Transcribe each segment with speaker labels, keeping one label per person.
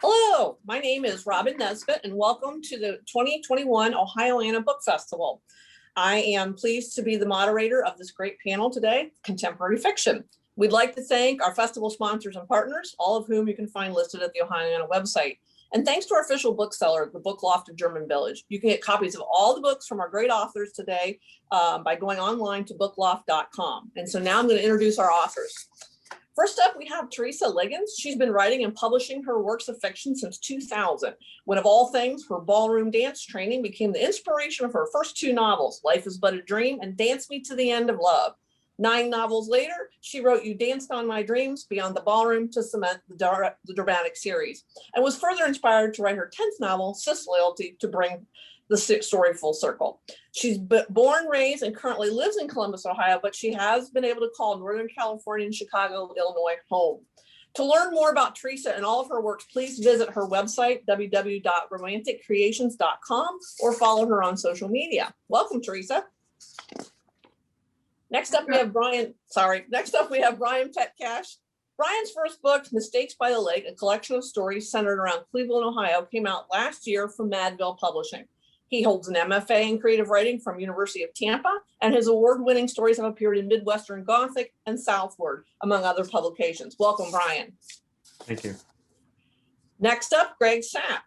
Speaker 1: Hello, my name is Robin Nesbitt, and welcome to the 2021 Ohioana Book Festival. I am pleased to be the moderator of this great panel today, Contemporary Fiction. We'd like to thank our festival sponsors and partners, all of whom you can find listed at the Ohioana website. And thanks to our official bookseller, the Book Loft of German Village. You can get copies of all the books from our great authors today by going online to bookloft.com. And so now I'm going to introduce our authors. First up, we have Teresa Liggins. She's been writing and publishing her works of fiction since 2000, when of all things, her ballroom dance training became the inspiration of her first two novels, Life is But a Dream and Dance Me to the End of Love. 9 novels later, she wrote You Danced on My Dreams, Beyond the Ballroom to cement the dramatic series, and was further inspired to write her 10th novel, Sis Loyalty, to bring the story full circle. She's born, raised, and currently lives in Columbus, Ohio, but she has been able to call Northern California and Chicago, Illinois home. To learn more about Teresa and all of her works, please visit her website, www.romanticcreations.com, or follow her on social media. Welcome, Teresa. Next up, we have Brian Petkash. Brian's first book, Mistakes by the Lake, a collection of stories centered around Cleveland, Ohio, came out last year from Madville Publishing. He holds an MFA in creative writing from University of Tampa, and his award-winning stories have appeared in Midwestern Gothic and Southward, among other publications. Welcome, Brian.
Speaker 2: Thank you.
Speaker 1: Next up, Gregg Sapp.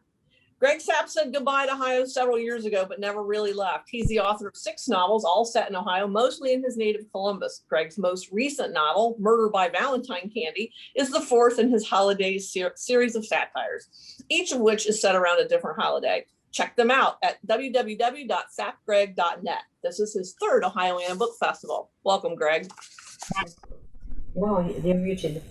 Speaker 1: Gregg Sapp said goodbye to Ohio several years ago, but never really left. He's the author of 6 novels, all set in Ohio, mostly in his native Columbus. Gregg's most recent novel, Murder by Valentine Candy, is the 4th in his holiday series of satires, each of which is set around a different holiday. Check them out at www.sappgregg.net. This is his 3rd Ohioana Book Festival. Welcome, Gregg.
Speaker 3: No, they're muted.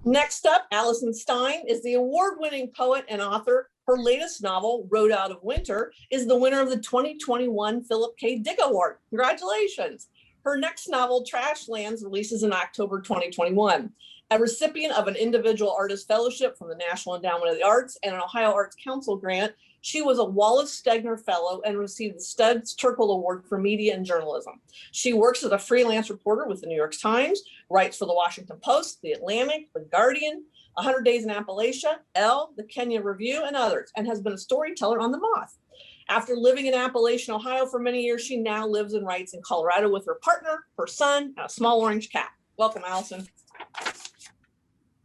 Speaker 1: Next up, Allison Stein is the award-winning poet and author. Her latest novel, Rode Out of Winter, is the winner of the 2021 Philip K. Dick Award. Congratulations. Her next novel, Trashlands, releases in October 2021. A recipient of an individual artist fellowship from the National Endowment of the Arts and an Ohio Arts Council grant, she was a Wallace Stegner Fellow and received the Studs Terkel Award for Media and Journalism. She works as a freelance reporter with the New York Times, writes for the Washington Post, the Atlantic, the Guardian, 100 Days in Appalachia, Elle, the Kenya Review, and others, and has been a storyteller on The Moth. After living in Appalachian, Ohio for many years, she now lives and writes in Colorado with her partner, her son, and a small orange cat. Welcome, Allison.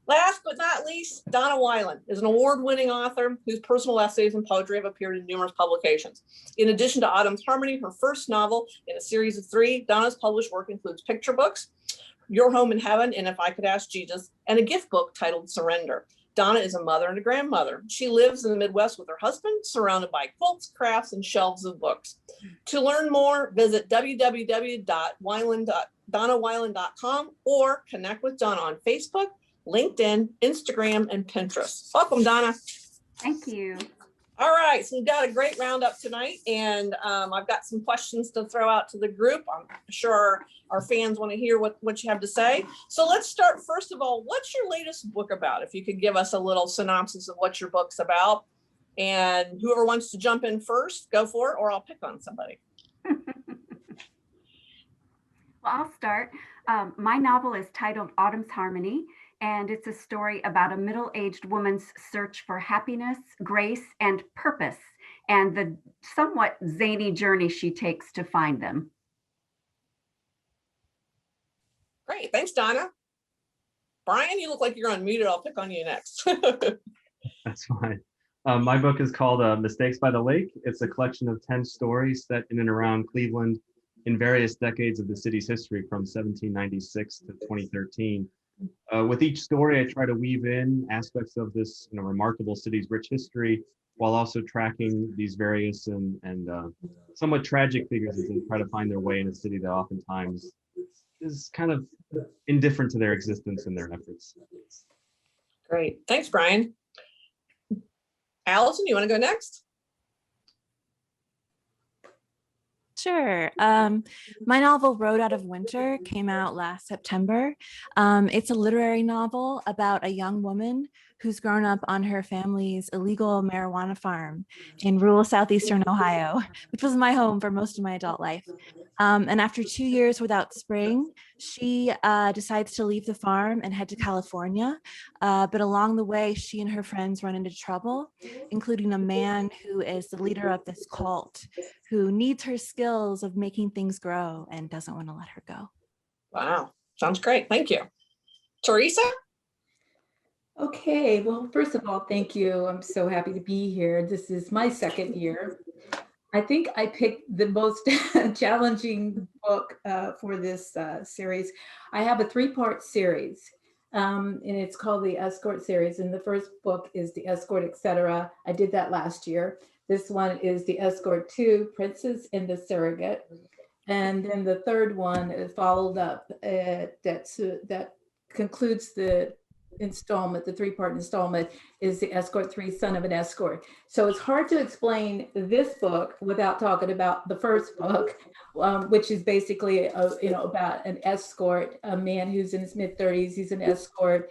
Speaker 1: Last but not least, Donna Weiland is an award-winning author whose personal essays and poetry have appeared in numerous publications. In addition to Autumn's Harmony, her first novel in a series of 3, Donna's published work includes picture books, Your Home in Heaven, and If I Could Ask Jesus, and a gift book titled Surrender. Donna is a mother and a grandmother. She lives in the Midwest with her husband, surrounded by quilts, crafts, and shelves of books. To learn more, visit www.donnawyland.com or connect with Donna on Facebook, LinkedIn, Instagram, and Pinterest. Welcome, Donna.
Speaker 4: Thank you.
Speaker 1: All right, so we've got a great roundup tonight, and I've got some questions to throw out to the group. I'm sure our fans want to hear what you have to say. So let's start, first of all, what's your latest book about? If you could give us a little synopsis of what your book's about, and whoever wants to jump in first, go for it, or I'll pick on somebody.
Speaker 4: Well, I'll start. My novel is titled Autumn's Harmony, and it's a story about a middle-aged woman's search for happiness, grace, and purpose, and the somewhat zany journey she takes to find them.
Speaker 1: Great, thanks, Donna. Brian, you look like you're unmuted. I'll pick on you next.
Speaker 2: That's fine. My book is called Mistakes by the Lake. It's a collection of 10 stories set in and around Cleveland in various decades of the city's history from 1796 to 2013. With each story, I try to weave in aspects of this remarkable city's rich history, while also tracking these various and somewhat tragic figures as they try to find their way in a city that oftentimes is kind of indifferent to their existence and their efforts.
Speaker 1: Great. Thanks, Brian. Allison, you want to go next?
Speaker 5: Sure. My novel, Rode Out of Winter, came out last September. It's a literary novel about a young woman who's grown up on her family's illegal marijuana farm in rural southeastern Ohio, which was my home for most of my adult life. And after 2 years without spring, she decides to leave the farm and head to California. But along the way, she and her friends run into trouble, including a man who is the leader of this cult, who needs her skills of making things grow and doesn't want to let her go.
Speaker 1: Wow. Sounds great. Thank you. Teresa?
Speaker 3: Okay, well, first of all, thank you. I'm so happy to be here. This is my second year. I think I picked the most challenging book for this series. I have a 3-part series, and it's called the Escort series. And the first book is The Escort, Etc. I did that last year. This one is The Escort 2, Princess and the Surrogate. And then the third one is followed up that concludes the installment, the 3-part installment is The Escort 3, Son of an Escort. So it's hard to explain this book without talking about the first book, which is basically about an escort, a man who's in his mid-30s. He's an escort.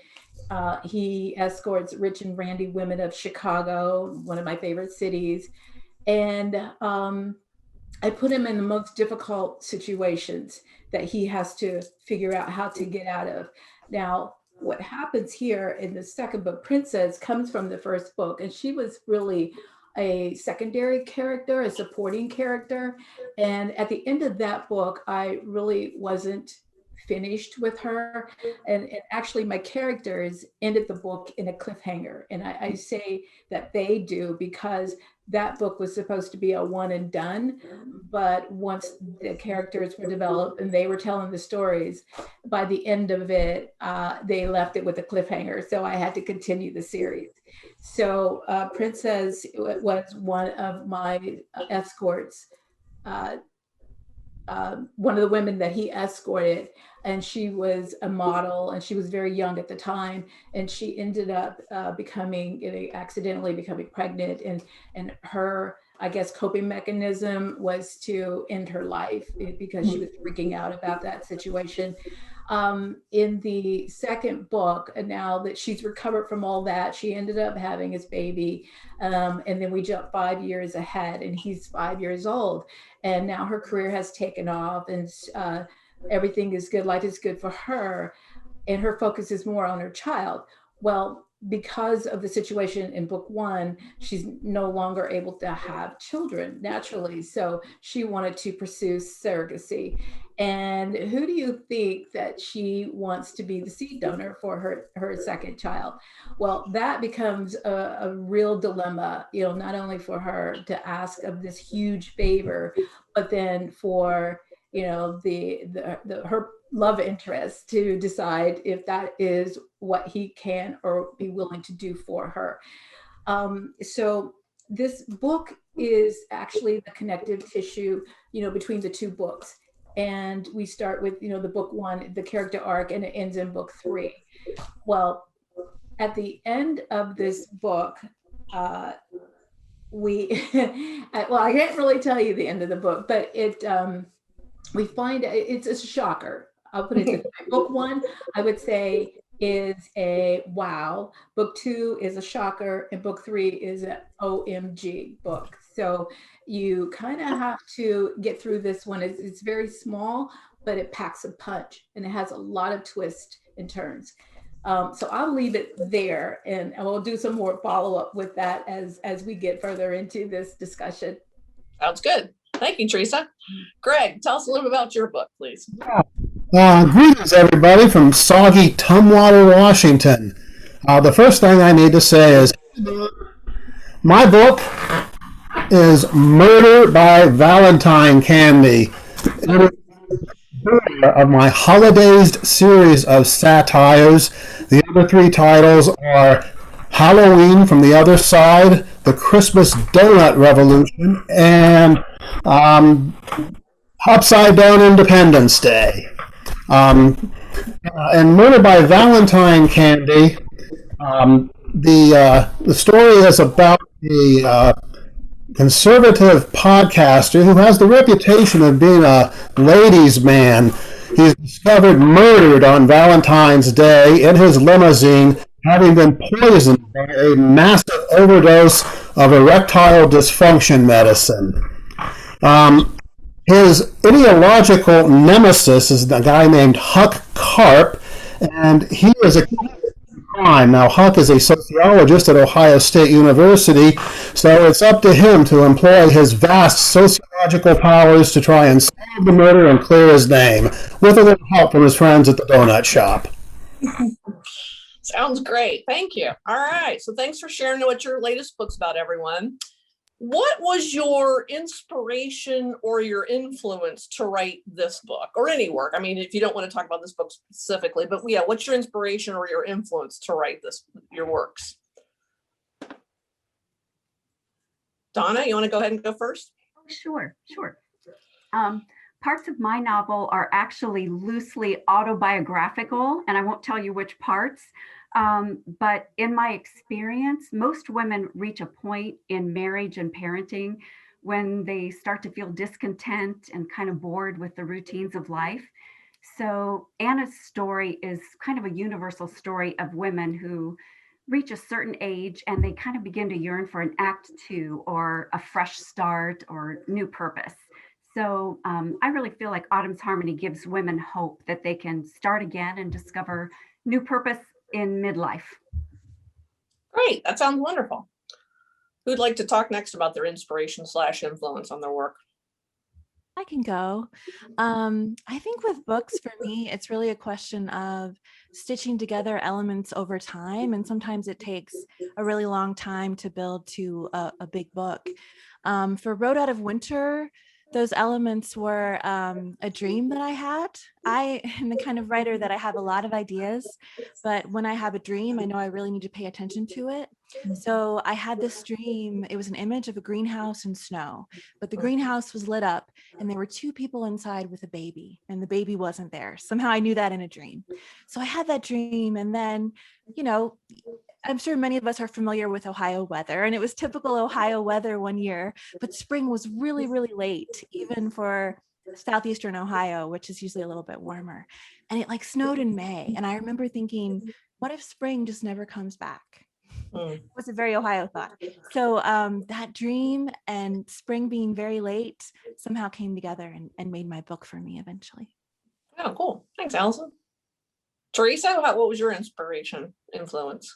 Speaker 3: He escorts rich and randy women of Chicago, one of my favorite cities. And I put him in the most difficult situations that he has to figure out how to get out of. Now, what happens here in the second book, Princess, comes from the first book, and she was really a secondary character, a supporting character. And at the end of that book, I really wasn't finished with her. And actually my characters ended the book in a cliffhanger. And I say that they do because that book was supposed to be a one and done. But once the characters were developed and they were telling the stories, by the end of it, they left it with a cliffhanger. So I had to continue the series. So Princess was one of my escorts, one of the women that he escorted, and she was a model and she was very young at the time, and she ended up accidentally becoming pregnant, and her, I guess, coping mechanism was to end her life because she was freaking out about that situation. In the second book, now that she's recovered from all that, she ended up having his baby. And then we jump 5 years ahead, and he's 5 years old. And now her career has taken off, and everything is good. Life is good for her. And her focus is more on her child. Well, because of the situation in book one, she's no longer able to have children naturally. So she wanted to pursue surrogacy. And who do you think that she wants to be the seed donor for her second child? Well, that becomes a real dilemma, not only for her to ask of this huge favor, but then for, her love interest to decide if that is what he can or be willing to do for her. So this book is actually the connective tissue, between the two books. And we start with, the book one, the character arc, and it ends in book three. Well, at the end of this book, I can't really tell you the end of the book, but we find it's a shocker. I'll put it this way. Book one, I would say, is a wow. Book two is a shocker, and book three is an OMG book. So you kind of have to get through this one. It's very small, but it packs a punch, and it has a lot of twists and turns. So I'll leave it there, and we'll do some more follow-up with that as we get further into this discussion.
Speaker 1: Sounds good. Thank you, Teresa. Gregg, tell us a little bit about your book, please.
Speaker 6: Greetings, everybody, from soggy Tumwater, Washington. The first thing I need to say is my book is Murder by Valentine Candy. It is of my holidays series of satires. The other three titles are Halloween from the Other Side, The Christmas Donut Revolution, and Upside Down Independence Day. And Murder by Valentine Candy, the story is about a conservative podcaster who has the reputation of being a ladies' man. He's discovered murdered on Valentine's Day in his limousine having been poisoned by a massive overdose of erectile dysfunction medicine. His ideological nemesis is a guy named Huck Karp, and he is a crime. Now, Huck is a sociologist at Ohio State University, so it's up to him to employ his vast sociological powers to try and solve the murder and clear his name, with a little help from his friends at the donut shop.
Speaker 1: Sounds great. Thank you. All right. So thanks for sharing what your latest book's about, everyone. What was your inspiration or your influence to write this book or any work? I mean, if you don't want to talk about this book specifically, but yeah, what's your inspiration or your influence to write your works? Donna, you want to go ahead and go first?
Speaker 4: Sure. Parts of my novel are actually loosely autobiographical, and I won't tell you which parts. But in my experience, most women reach a point in marriage and parenting when they start to feel discontent and kind of bored with the routines of life. So Anna's story is kind of a universal story of women who reach a certain age and they kind of begin to yearn for an act two or a fresh start or new purpose. So I really feel like Autumn's Harmony gives women hope that they can start again and discover new purpose in midlife.
Speaker 1: Great, that sounds wonderful. Who'd like to talk next about their inspiration / influence on their work?
Speaker 5: I can go. I think with books, for me, it's really a question of stitching together elements over time. And sometimes it takes a really long time to build to a big book. For Road Out of Winter, those elements were a dream that I had. I am the kind of writer that I have a lot of ideas, but when I have a dream, I know I really need to pay attention to it. So I had this dream. It was an image of a greenhouse and snow, but the greenhouse was lit up and there were two people inside with a baby and the baby wasn't there. Somehow I knew that in a dream. So I had that dream, and then, you know, I'm sure many of us are familiar with Ohio weather, and it was typical Ohio weather one year, but spring was really, really late, even for southeastern Ohio, which is usually a little bit warmer. And it like snowed in May. And I remember thinking, what if spring just never comes back? It was a very Ohio thought. So that dream and spring being very late somehow came together and made my book for me eventually.
Speaker 1: Oh, cool. Thanks, Allison. Teresa, what was your inspiration, influence?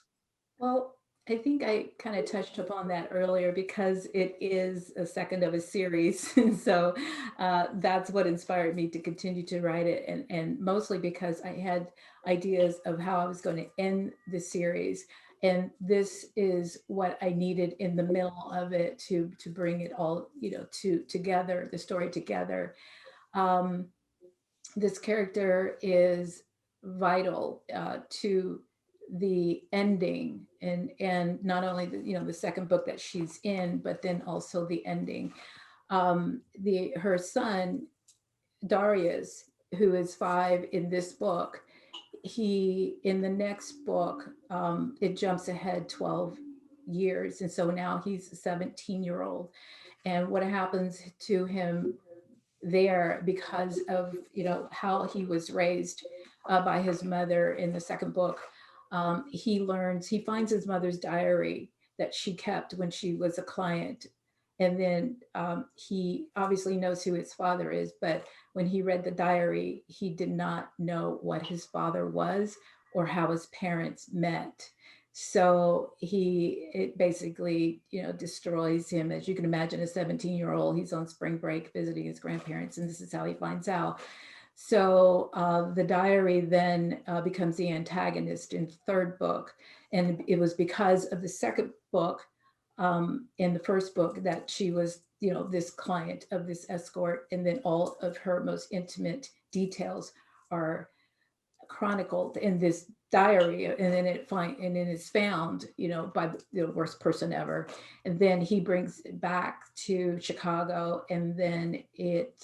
Speaker 3: Well, I think I kind of touched upon that earlier because it is a second of a series. And so that's what inspired me to continue to write it. And mostly because I had ideas of how I was going to end the series. And this is what I needed in the middle of it to bring it all, together, the story together. This character is vital to the ending, and not only the second book that she's in, but then also the ending. Her son Darius, who is 5 in this book, in the next book, it jumps ahead 12 years, and so now he's a 17-year-old. And what happens to him there, because of how he was raised by his mother in the second book, he finds his mother's diary that she kept when she was a client. And then he obviously knows who his father is, but when he read the diary, he did not know what his father was or how his parents met. So it basically, destroys him. As you can imagine, a 17-year-old, he's on spring break visiting his grandparents, and this is how he finds out. So the diary then becomes the antagonist in the third book. And it was because of the second book, in the first book, that she was, this client of this escort. And then all of her most intimate details are chronicled in this diary. And then it's found, by the worst person ever. And then he brings it back to Chicago. And then it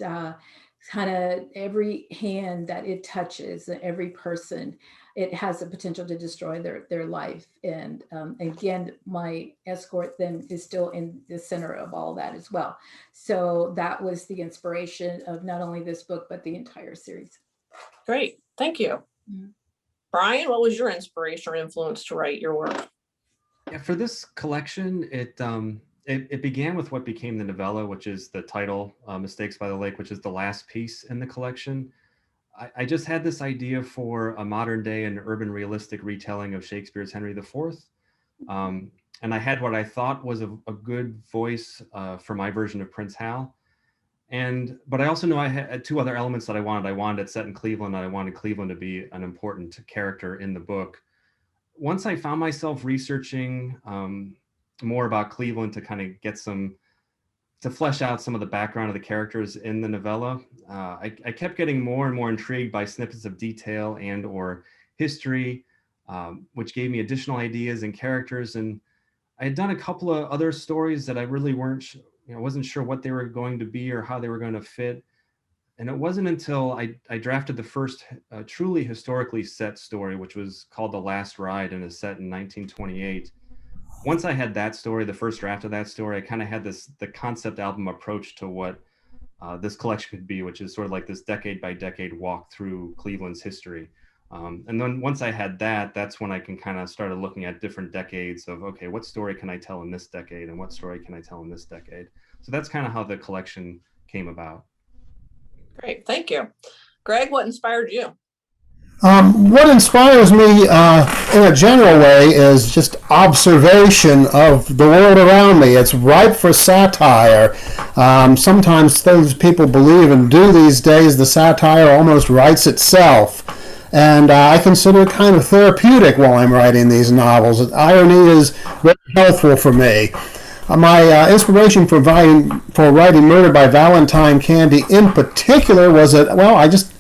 Speaker 3: kind of, every hand that it touches, every person, it has the potential to destroy their life. And again, my escort then is still in the center of all that as well. So that was the inspiration of not only this book, but the entire series.
Speaker 1: Great, thank you. Brian, what was your inspiration or influence to write your work?
Speaker 2: Yeah, for this collection, it began with what became the novella, which is the title, Mistakes by the Lake, which is the last piece in the collection. I just had this idea for a modern day and urban realistic retelling of Shakespeare's Henry IV. And I had what I thought was a good voice for my version of Prince Hal. But I also know I had two other elements that I wanted. I wanted it set in Cleveland, and I wanted Cleveland to be an important character in the book. Once I found myself researching more about Cleveland to kind of get to flesh out some of the background of the characters in the novella, I kept getting more and more intrigued by snippets of detail and or history, which gave me additional ideas and characters. And I had done a couple of other stories that I really wasn't sure what they were going to be or how they were going to fit. And it wasn't until I drafted the first truly historically set story, which was called The Last Ride and is set in 1928. Once I had that story, the first draft of that story, I kind of had the concept album approach to what this collection could be, which is sort of like this decade by decade walk through Cleveland's history. And then once I had that, that's when I can kind of started looking at different decades of, okay, what story can I tell in this decade and what story can I tell in this decade? So that's kind of how the collection came about.
Speaker 1: Great, thank you. Gregg, what inspired you?
Speaker 6: What inspires me in a general way is just observation of the world around me. It's ripe for satire. Sometimes those people believe and do these days, the satire almost writes itself. And I consider it kind of therapeutic while I'm writing these novels. Irony is very helpful for me. My inspiration for writing Murder by Valentine Candy in particular was that, well, I just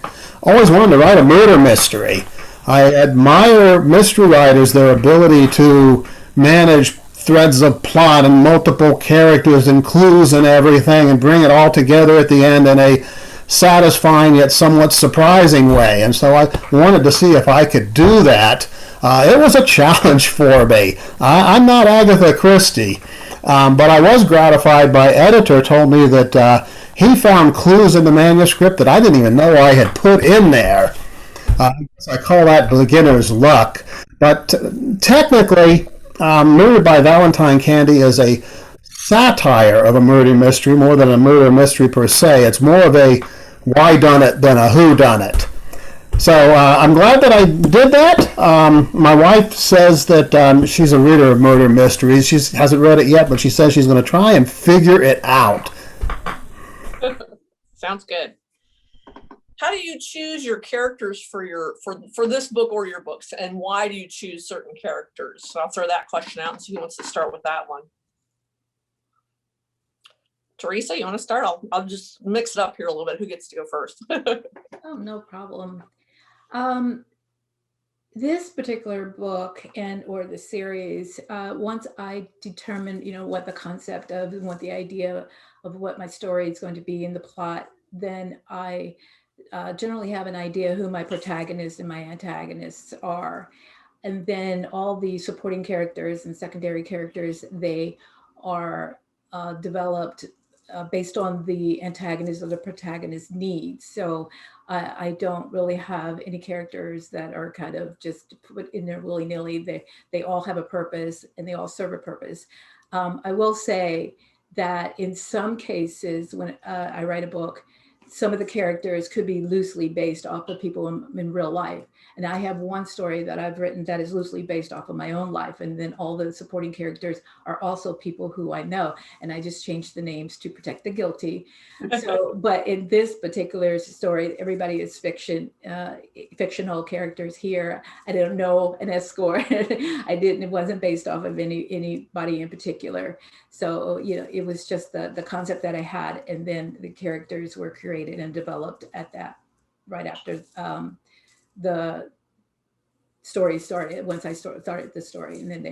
Speaker 6: always wanted to write a murder mystery. I admire mystery writers, their ability to manage threads of plot and multiple characters and clues and everything and bring it all together at the end in a satisfying yet somewhat surprising way. And so I wanted to see if I could do that. It was a challenge for me. I'm not Agatha Christie, but I was gratified by editor told me that he found clues in the manuscript that I didn't even know I had put in there. So I call that beginner's luck. But technically, Murder by Valentine Candy is a satire of a murder mystery more than a murder mystery per se. It's more of a why-done-it than a who-done-it. So I'm glad that I did that. My wife says that she's a reader of murder mysteries. She hasn't read it yet, but she says she's going to try and figure it out.
Speaker 1: Sounds good. How do you choose your characters for this book or your books, and why do you choose certain characters? So I'll throw that question out and see who wants to start with that one. Teresa, you want to start? I'll just mix it up here a little bit. Who gets to go first?
Speaker 3: Oh, no problem. This particular book or the series, once I determined, what the concept of and what the idea of what my story is going to be in the plot, then I generally have an idea who my protagonists and my antagonists are. And then all the supporting characters and secondary characters, they are developed based on the antagonist or the protagonist's needs. So I don't really have any characters that are kind of just put in there willy-nilly. They all have a purpose and they all serve a purpose. I will say that in some cases, when I write a book, some of the characters could be loosely based off of people in real life. And I have one story that I've written that is loosely based off of my own life. And then all the supporting characters are also people who I know. And I just changed the names to protect the guilty. So, but in this particular story, everybody is fictional characters here. I don't know an escort. It wasn't based off of anybody in particular. So, it was just the concept that I had. And then the characters were created and developed right after the story started, once I started the story. And then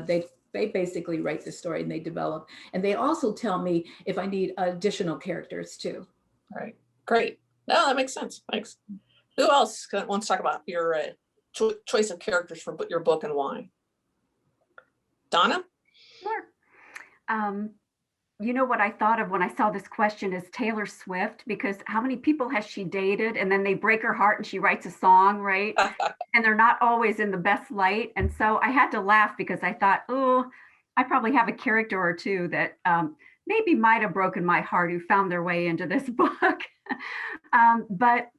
Speaker 3: they basically write the story and they develop. And they also tell me if I need additional characters too.
Speaker 1: All right, great. No, that makes sense. Thanks. Who else wants to talk about your choice of characters for your book and why? Donna?
Speaker 4: Sure. you know what I thought of when I saw this question is Taylor Swift, because how many people has she dated and then they break her heart and she writes a song, right? And they're not always in the best light. And so I had to laugh because I thought, oh, I probably have a character or two that maybe might have broken my heart who found their way into this book. But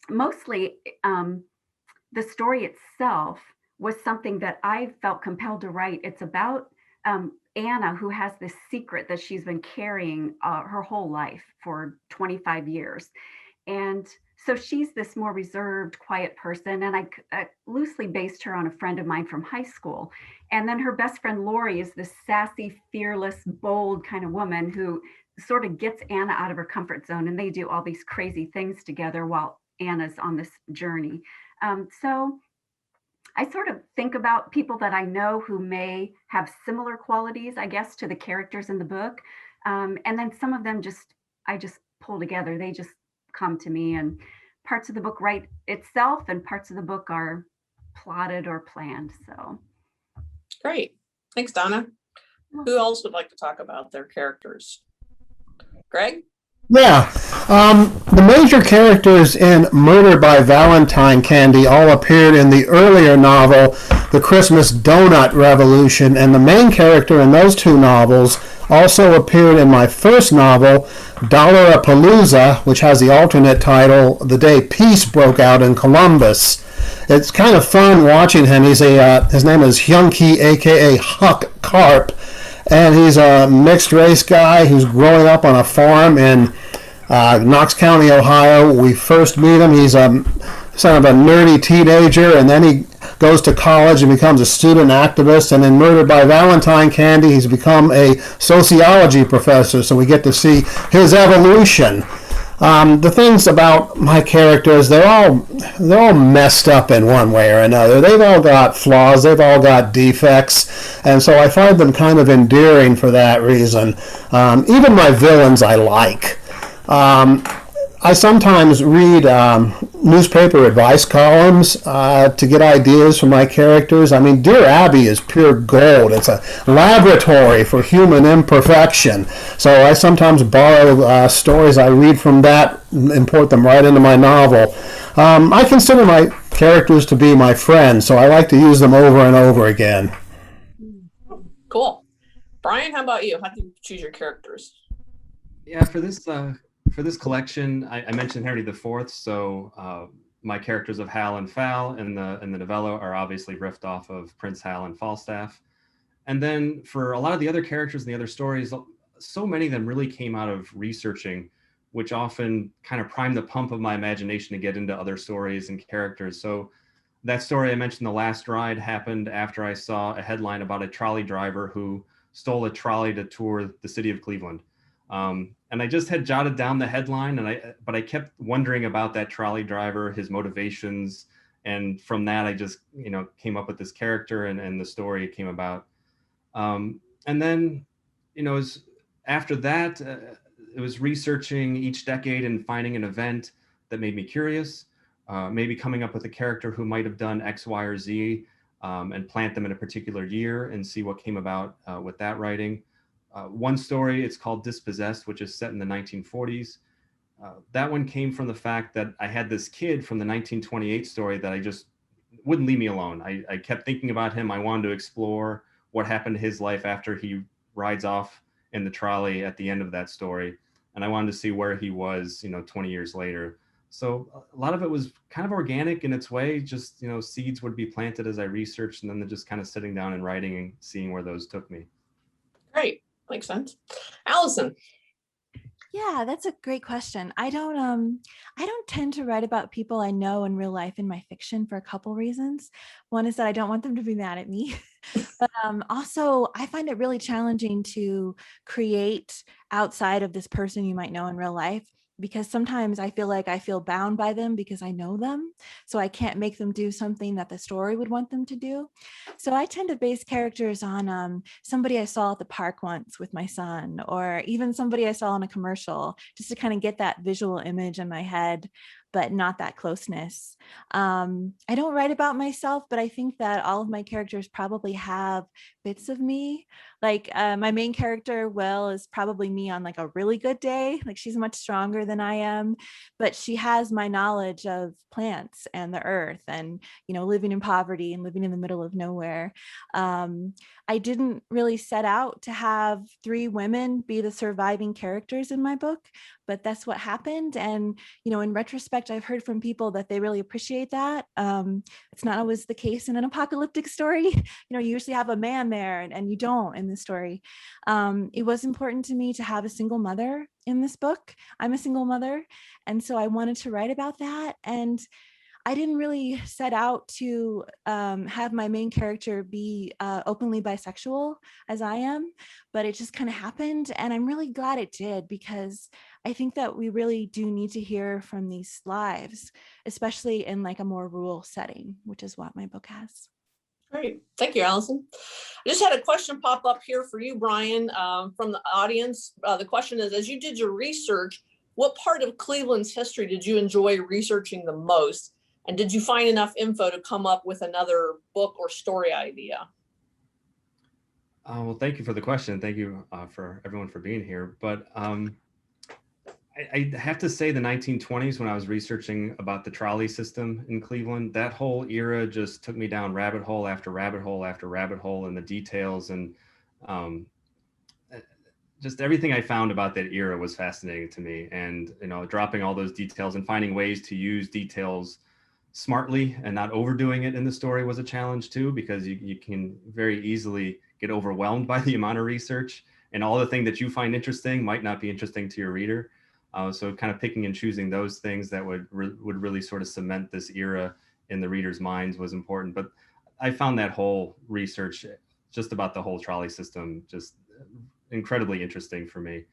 Speaker 4: mostly the story itself was something that I felt compelled to write. It's about Anna, who has this secret that she's been carrying her whole life for 25 years. And so she's this more reserved, quiet person. And I loosely based her on a friend of mine from high school. And then her best friend, Lori, is this sassy, fearless, bold kind of woman who sort of gets Anna out of her comfort zone. And they do all these crazy things together while Anna's on this journey. So I sort of think about people that I know who may have similar qualities, I guess, to the characters in the book. And then some of them I just pull together. They just come to me, and parts of the book write itself and parts of the book are plotted or planned. So
Speaker 1: Great. Thanks, Donna. Who else would like to talk about their characters? Gregg?
Speaker 6: Yeah. The major characters in Murder by Valentine Candy all appeared in the earlier novel, The Christmas Donut Revolution, and the main character in those two novels also appeared in my first novel, Dollarapalooza, which has the alternate title, The Day Peace Broke Out in Columbus. It's kind of fun watching him. His name is Hyunki, a.k.a. Huck Carp, and he's a mixed race guy who's growing up on a farm in Knox County, Ohio. We first meet him. He's sort of a nerdy teenager, and then he goes to college and becomes a student activist. And in Murder by Valentine Candy, he's become a sociology professor. So we get to see his evolution. The things about my characters, they're all messed up in one way or another. They've all got flaws. They've all got defects. And so I find them kind of endearing for that reason. Even my villains I like. I sometimes read newspaper advice columns to get ideas for my characters. I mean, Dear Abby is pure gold. It's a laboratory for human imperfection. So I sometimes borrow stories I read from that and import them right into my novel. I consider my characters to be my friends, so I like to use them over and over again.
Speaker 1: Cool. Brian, how about you? How do you choose your characters?
Speaker 2: Yeah, for this collection, I mentioned Henry IV, so my characters of Hal and Fal in the novella are obviously riffed off of Prince Hal and Falstaff. And then for a lot of the other characters and the other stories, so many of them really came out of researching, which often kind of primed the pump of my imagination to get into other stories and characters. So that story I mentioned, The Last Ride, happened after I saw a headline about a trolley driver who stole a trolley to tour the city of Cleveland. And I just had jotted down the headline, but I kept wondering about that trolley driver, his motivations, and from that I just came up with this character and the story came about. And then after that, it was researching each decade and finding an event that made me curious, maybe coming up with a character who might have done X, Y, or Z, and plant them in a particular year and see what came about with that writing. One story, it's called Dispossessed, which is set in the 1940s. That one came from the fact that I had this kid from the 1928 story that I just wouldn't leave me alone. I kept thinking about him. I wanted to explore what happened to his life after he rides off in the trolley at the end of that story. And I wanted to see where he was, 20 years later. So a lot of it was kind of organic in its way. Just, seeds would be planted as I researched, and then just kind of sitting down and writing and seeing where those took me.
Speaker 1: Great. Makes sense. Allison.
Speaker 5: Yeah, that's a great question. I don't tend to write about people I know in real life in my fiction for a couple reasons. One is that I don't want them to be mad at me. But also, I find it really challenging to create outside of this person you might know in real life, because sometimes I feel like I feel bound by them because I know them. So I can't make them do something that the story would want them to do. So I tend to base characters on somebody I saw at the park once with my son, or even somebody I saw in a commercial, just to kind of get that visual image in my head, but not that closeness. I don't write about myself, but I think that all of my characters probably have bits of me. Like my main character, Will, is probably me on like a really good day. Like she's much stronger than I am, but she has my knowledge of plants and the earth and, you know, living in poverty and living in the middle of nowhere. I didn't really set out to have 3 women be the surviving characters in my book, but that's what happened. And, you know, in retrospect, I've heard from people that they really appreciate that. It's not always the case in an apocalyptic story. You know, you usually have a man there and you don't in this story. It was important to me to have a single mother in this book. I'm a single mother. And so I wanted to write about that. And I didn't really set out to have my main character be openly bisexual as I am, but it just kind of happened. And I'm really glad it did, because I think that we really do need to hear from these lives, especially in like a more rural setting, which is what my book has.
Speaker 1: Great. Thank you, Allison. I just had a question pop up here for you, Brian, from the audience. The question is, as you did your research, what part of Cleveland's history did you enjoy researching the most? And did you find enough info to come up with another book or story idea?
Speaker 2: Well, thank you for the question. Thank you for everyone for being here. But I have to say the 1920s, when I was researching about the trolley system in Cleveland, that whole era just took me down rabbit hole after rabbit hole after rabbit hole, and the details and just everything I found about that era was fascinating to me. And, you know, dropping all those details and finding ways to use details smartly and not overdoing it in the story was a challenge too, because you can very easily get overwhelmed by the amount of research, and all the things that you find interesting might not be interesting to your reader. So kind of picking and choosing those things that would really sort of cement this era in the reader's minds was important. But I found that whole research just about the whole trolley system just incredibly interesting for me.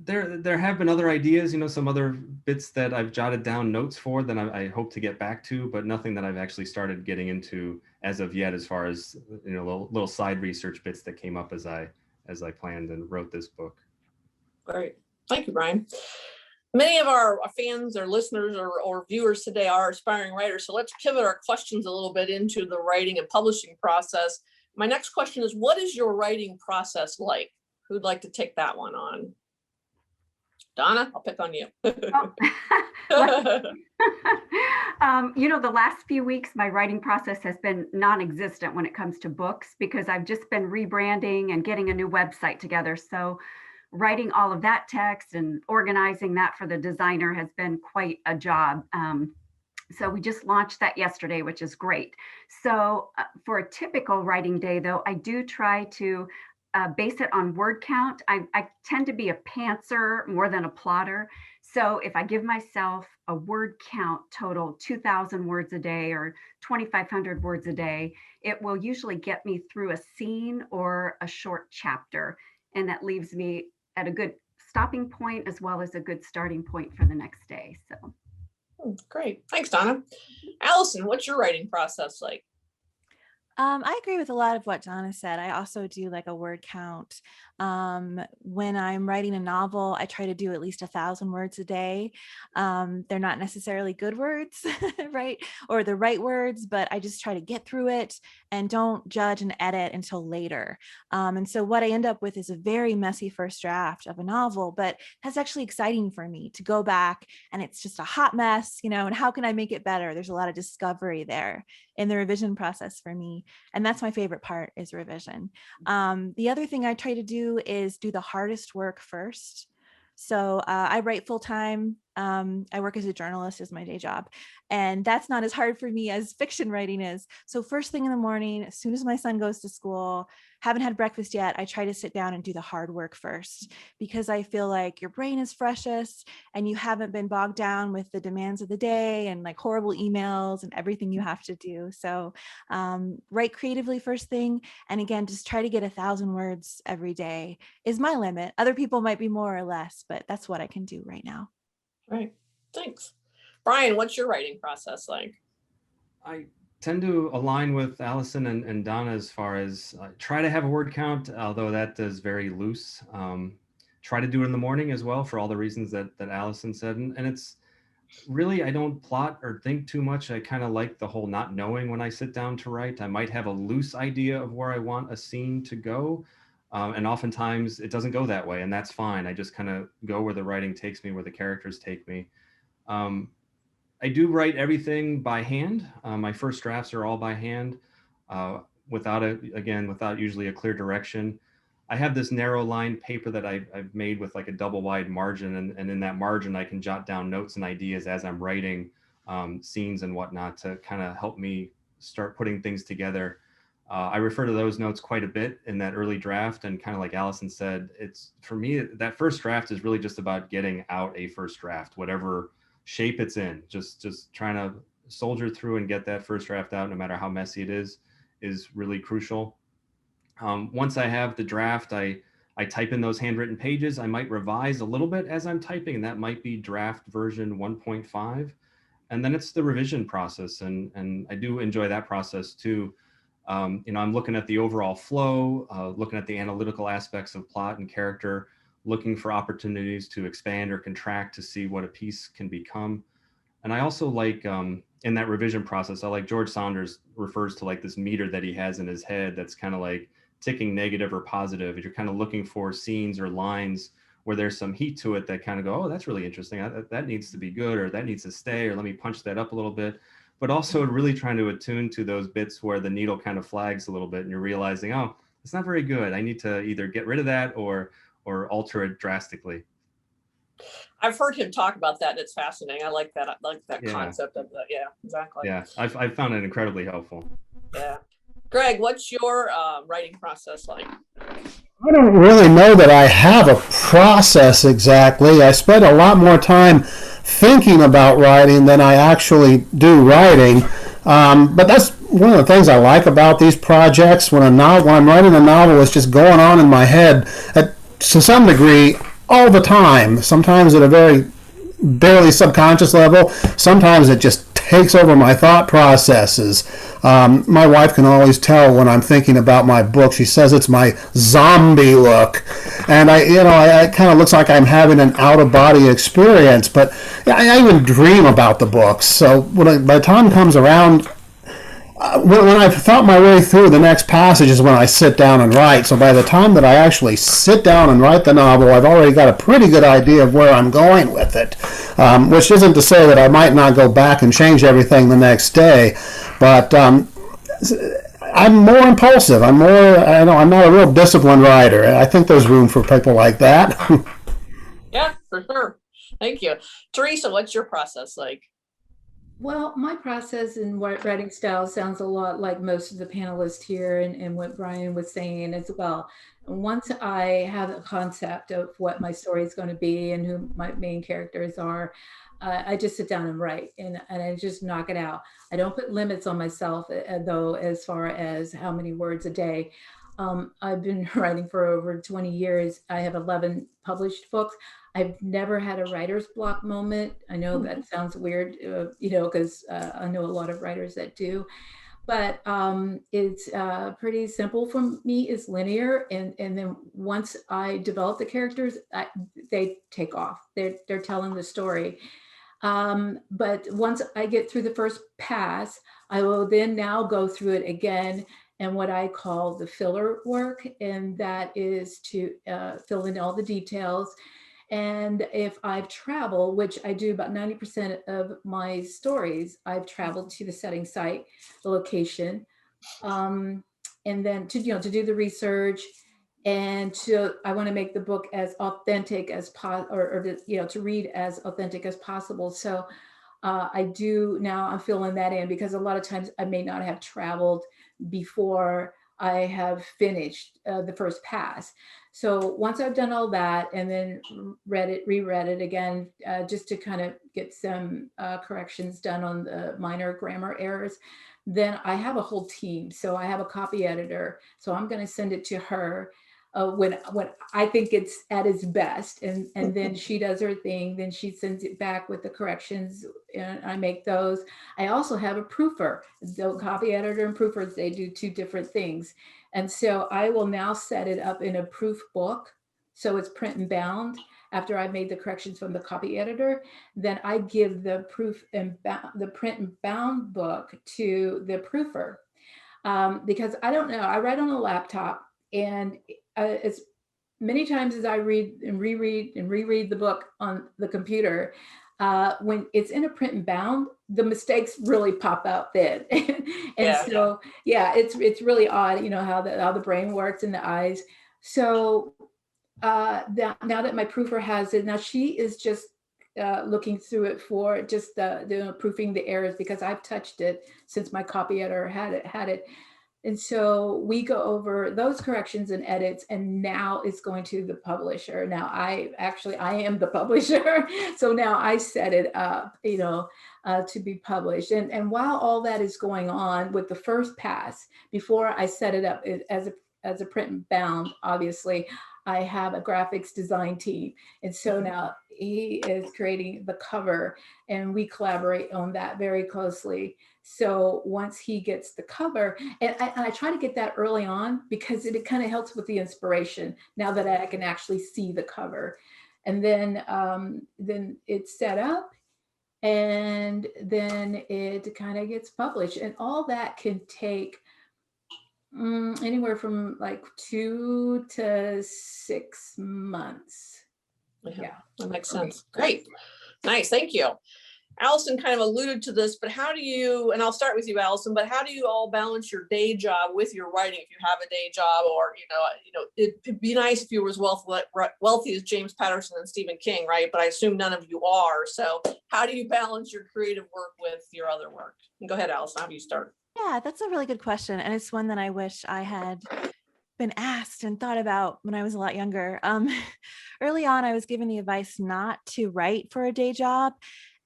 Speaker 2: There have been other ideas, you know, some other bits that I've jotted down notes for that I hope to get back to, but nothing that I've actually started getting into as of yet, as far as, you know, little side research bits that came up as I planned and wrote this book.
Speaker 1: Great. Thank you, Brian. Many of our fans or listeners or viewers today are aspiring writers. So let's pivot our questions a little bit into the writing and publishing process. My next question is, what is your writing process like? Who'd like to take that one on? Donna, I'll pick on you.
Speaker 4: You know, the last few weeks, my writing process has been non-existent when it comes to books, because I've just been rebranding and getting a new website together. So writing all of that text and organizing that for the designer has been quite a job. So we just launched that yesterday, which is great. So for a typical writing day, though, I do try to base it on word count. I tend to be a pantser more than a plotter. So if I give myself a word count total 2,000 words a day or 2,500 words a day, it will usually get me through a scene or a short chapter. And that leaves me at a good stopping point as well as a good starting point for the next day. So.
Speaker 1: Great. Thanks, Donna. Allison, what's your writing process like?
Speaker 5: I agree with a lot of what Donna said. I also do like a word count. When I'm writing a novel, I try to do at least 1,000 words a day. They're not necessarily good words, right? Or the right words, but I just try to get through it and don't judge and edit until later. And so what I end up with is a very messy first draft of a novel, but that's actually exciting for me to go back and it's just a hot mess, you know, and how can I make it better? There's a lot of discovery there in the revision process for me. And that's my favorite part, is revision. The other thing I try to do is do the hardest work first. So I write full time. I work as a journalist as my day job, and that's not as hard for me as fiction writing is. So first thing in the morning, as soon as my son goes to school, haven't had breakfast yet, I try to sit down and do the hard work first, because I feel like your brain is freshest and you haven't been bogged down with the demands of the day and like horrible emails and everything you have to do. So write creatively first thing. And again, just try to get 1,000 words every day is my limit. Other people might be more or less, but that's what I can do right now.
Speaker 1: Right. Thanks. Brian, what's your writing process like?
Speaker 2: I tend to align with Allison and Donna as far as try to have a word count, although that is very loose. Try to do it in the morning as well, for all the reasons that Allison said. And it's, Really, I don't plot or think too much. I kind of like the whole not knowing when I sit down to write. I might have a loose idea of where I want a scene to go. And oftentimes it doesn't go that way, and that's fine. I just kind of go where the writing takes me, where the characters take me. Um, I do write everything by hand. My first drafts are all by hand, without usually a clear direction. I have this narrow line paper that I've made with like a double wide margin, and in that margin I can jot down notes and ideas as I'm writing scenes and whatnot to kind of help me start putting things together. I refer to those notes quite a bit in that early draft, and kind of like Allison said, it's for me that first draft is really just about getting out a first draft, whatever shape it's in. Just trying to soldier through and get that first draft out, no matter how messy it is really crucial. Once I have the draft, I type in those handwritten pages. I might revise a little bit as I'm typing, and that might be draft version 1.5. And then it's the revision process, and I do enjoy that process too. I'm looking at the overall flow, looking at the analytical aspects of plot and character, looking for opportunities to expand or contract to see what a piece can become. And I also like, in that revision process, I like George Saunders refers to like this meter that he has in his head that's kind of like ticking negative or positive. You're kind of looking for scenes or lines where there's some heat to it that kind of go, oh, that's really interesting. That needs to be good, or that needs to stay, or let me punch that up a little bit. But also really trying to attune to those bits where the needle kind of flags a little bit and you're realizing, oh, it's not very good. I need to either get rid of that or alter it drastically.
Speaker 1: I've heard him talk about that. It's fascinating. I like that. I like that concept of that. Yeah, exactly.
Speaker 2: Yeah, I've found it incredibly helpful.
Speaker 1: Yeah. Gregg, what's your writing process like?
Speaker 6: I don't really know that I have a process exactly. I spend a lot more time thinking about writing than I actually do writing. But that's one of the things I like about these projects. When I'm writing a novel, it's just going on in my head to some degree all the time. Sometimes at a very barely subconscious level. Sometimes it just takes over my thought processes. My wife can always tell when I'm thinking about my book. She says it's my zombie look, and it kind of looks like I'm having an out-of-body experience. But I even dream about the books. So by the time comes around, when I've thought my way through the next passage is when I sit down and write. So by the time that I actually sit down and write the novel, I've already got a pretty good idea of where I'm going with it, which isn't to say that I might not go back and change everything the next day, but I'm more impulsive. I'm not a real disciplined writer. I think there's room for people like that.
Speaker 1: Yeah, for sure. Thank you. Teresa, what's your process like?
Speaker 3: Well, my process and writing style sounds a lot like most of the panelists here and what Brian was saying as well. Once I have a concept of what my story is going to be and who my main characters are, I just sit down and write and I just knock it out. I don't put limits on myself, though, as far as how many words a day. I've been writing for over 20 years. I have 11 published books. I've never had a writer's block moment. I know that sounds weird, because I know a lot of writers that do, but it's pretty simple for me. It's linear, and then once I develop the characters, they take off. They're telling the story. But once I get through the first pass, I will then now go through it again and what I call the filler work, and that is to fill in all the details. And if I've traveled, which I do about 90% of my stories, I've traveled to the setting site, the location, and then to do the research, and I want to make the book as authentic as to read as authentic as possible. So I do now. I'm filling that in because a lot of times I may not have traveled before I have finished the first pass. So once I've done all that and then reread it again, just to kind of get some corrections done on the minor grammar errors, then I have a whole team. So I have a copy editor. So I'm going to send it to her when I think it's at its best, and then she does her thing. Then she sends it back with the corrections, and I make those. I also have a proofer. The copy editor and proofers, they do two different things, and so I will now set it up in a proof book so it's print and bound. After I made the corrections from the copy editor, then I give the the print and bound book to the proofer. Because I don't know, I write on a laptop, and as many times as I read and reread the book on the computer, when it's in a print and bound, the mistakes really pop out then. And
Speaker 1: Yeah.
Speaker 3: so, yeah, it's really odd, you know, how the brain works in the eyes. So now that my proofer has it, now she is just looking through it for just the proofing the errors, because I've touched it since my copy editor had it. And so we go over those corrections and edits, and now it's going to the publisher. Now I am the publisher. So now I set it up, you know, to be published. And while all that is going on with the first pass, before I set it up as a print and bound, obviously, I have a graphics design team. And so now he is creating the cover, and we collaborate on that very closely. So once he gets the cover, and I try to get that early on, because it kind of helps with the inspiration now that I can actually see the cover. And then it's set up, and then it kind of gets published, and all that can take anywhere from like 2 to 6 months. Yeah,
Speaker 1: that makes sense. Great. Nice. Thank you. Allison kind of alluded to this, but how do you, and I'll start with you, Allison, but how do you all balance your day job with your writing if you have a day job? Or, it'd be nice if you were as wealthy as James Patterson and Stephen King, right? But I assume none of you are. So how do you balance your creative work with your other work? And go ahead, Allison, how do you start?
Speaker 5: Yeah, that's a really good question. And it's one that I wish I had been asked and thought about when I was a lot younger. Early on, I was given the advice not to write for a day job,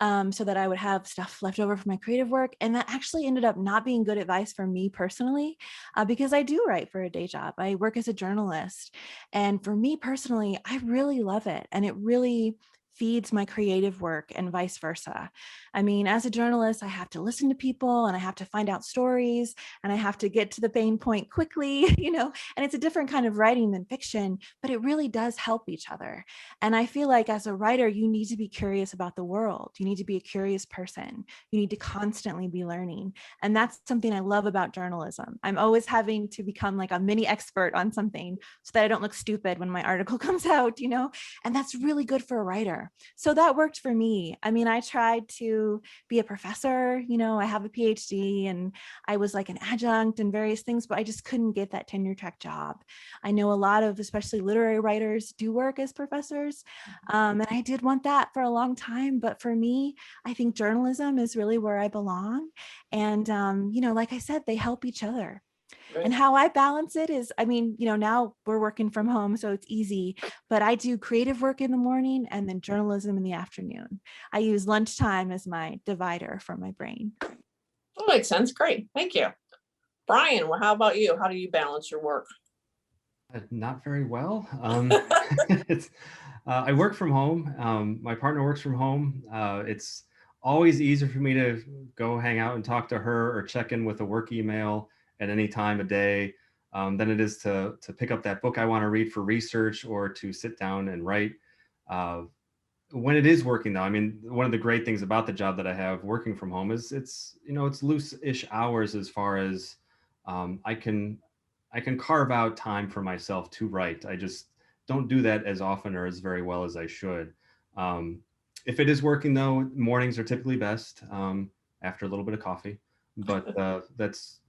Speaker 5: so that I would have stuff left over for my creative work. And that actually ended up not being good advice for me personally, because I do write for a day job. I work as a journalist. And for me personally, I really love it. And it really feeds my creative work and vice versa. I mean, as a journalist, I have to listen to people, and I have to find out stories, and I have to get to the pain point quickly, and it's a different kind of writing than fiction, but it really does help each other. And I feel like as a writer, you need to be curious about the world. You need to be a curious person. You need to constantly be learning. And that's something I love about journalism. I'm always having to become like a mini expert on something so that I don't look stupid when my article comes out, and that's really good for a writer. So that worked for me. I mean, I tried to be a professor, I have a PhD, and I was like an adjunct and various things, but I just couldn't get that tenure track job. I know a lot of, especially literary writers, do work as professors. And I did want that for a long time. But for me, I think journalism is really where I belong. And, like I said, they help each other.
Speaker 1: Right.
Speaker 5: And how I balance it is, now we're working from home, so it's easy, but I do creative work in the morning and then journalism in the afternoon. I use lunchtime as my divider for my brain.
Speaker 1: That makes sense. Great. Thank you. Brian, well, how about you? How do you balance your work?
Speaker 2: Not very well. I work from home. My partner works from home. It's always easier for me to go hang out and talk to her or check in with a work email at any time of day than it is to pick up that book I want to read for research or to sit down and write. When it is working though, I mean, one of the great things about the job that I have working from home is it's loose-ish hours as far as I can carve out time for myself to write. I just don't do that as often or as very well as I should. If it is working though, mornings are typically best after a little bit of coffee, but that's,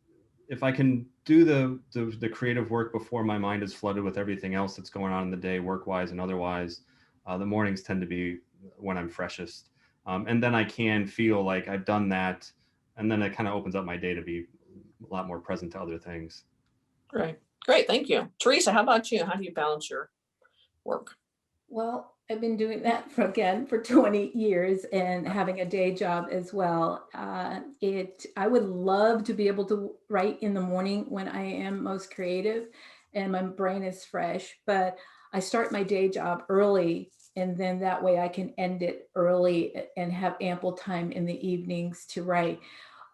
Speaker 2: if I can do the creative work before my mind is flooded with everything else that's going on in the day, work-wise and otherwise, the mornings tend to be when I'm freshest. And then I can feel like I've done that, and then it kind of opens up my day to be a lot more present to other things.
Speaker 1: Great. Thank you. Teresa, how about you? How do you balance your work?
Speaker 3: Well, I've been doing that for 20 years and having a day job as well. I would love to be able to write in the morning when I am most creative and my brain is fresh, but I start my day job early, and then that way I can end it early and have ample time in the evenings to write.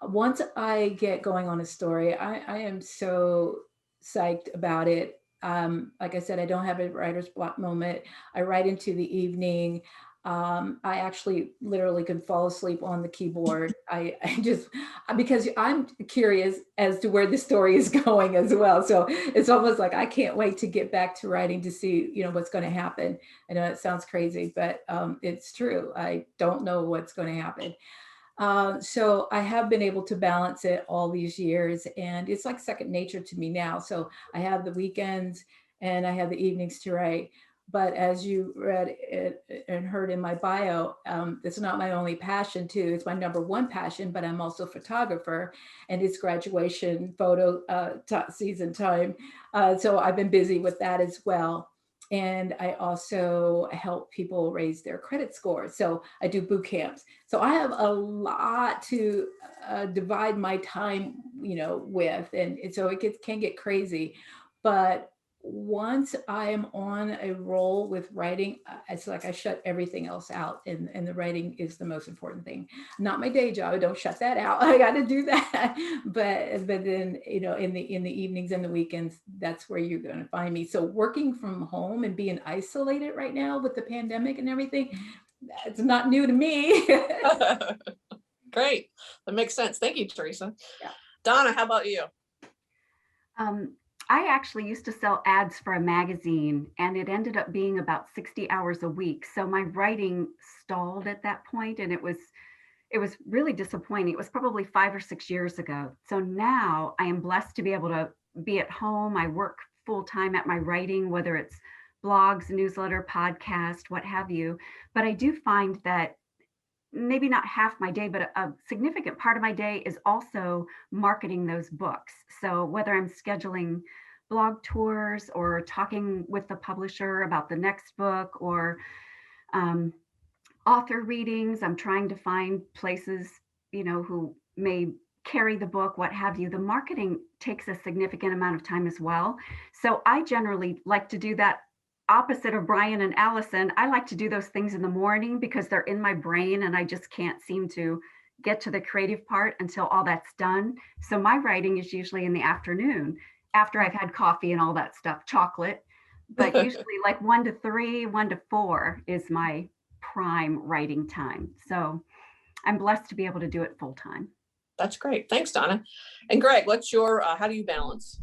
Speaker 3: Once I get going on a story, I am so psyched about it. Like I said, I don't have a writer's block moment. I write into the evening. I actually literally could fall asleep on the keyboard. I just, because I'm curious as to where the story is going as well. So it's almost like I can't wait to get back to writing to see, what's going to happen. I know it sounds crazy, but it's true. I don't know what's going to happen. So I have been able to balance it all these years, and it's like second nature to me now. So I have the weekends and I have the evenings to write. But as you read it and heard in my bio, it's not my only passion too. It's my number one passion, but I'm also a photographer, and it's graduation photo season time. So I've been busy with that as well. And I also help people raise their credit score. So I do boot camps. So I have a lot to divide my time, with, and so it can get crazy. But once I am on a roll with writing, it's like I shut everything else out, and the writing is the most important thing. Not my day job. I don't shut that out. I got to do that. But then, in the evenings and the weekends, that's where you're going to find me. So working from home and being isolated right now with the pandemic and everything, it's not new to me.
Speaker 1: Great. That makes sense. Thank you, Teresa.
Speaker 3: Yeah.
Speaker 1: Donna, how about you?
Speaker 4: I actually used to sell ads for a magazine, and it ended up being about 60 hours a week. So my writing stalled at that point, and it was really disappointing. It was probably 5 or 6 years ago. So now I am blessed to be able to be at home. I work full time at my writing, whether it's blogs, newsletter, podcast, what have you. But I do find that maybe not half my day, but a significant part of my day is also marketing those books. So whether I'm scheduling blog tours or talking with the publisher about the next book, or author readings, I'm trying to find places, who may carry the book, what have you. The marketing takes a significant amount of time as well. So I generally like to do that. Opposite of Brian and Allison, I like to do those things in the morning because they're in my brain and I just can't seem to get to the creative part until all that's done. So my writing is usually in the afternoon after I've had coffee and all that stuff, chocolate, but usually like 1 to 3, 1 to 4 is my prime writing time. So I'm blessed to be able to do it full time.
Speaker 1: That's great. Thanks, Donna. And Gregg, what's your, how do you balance?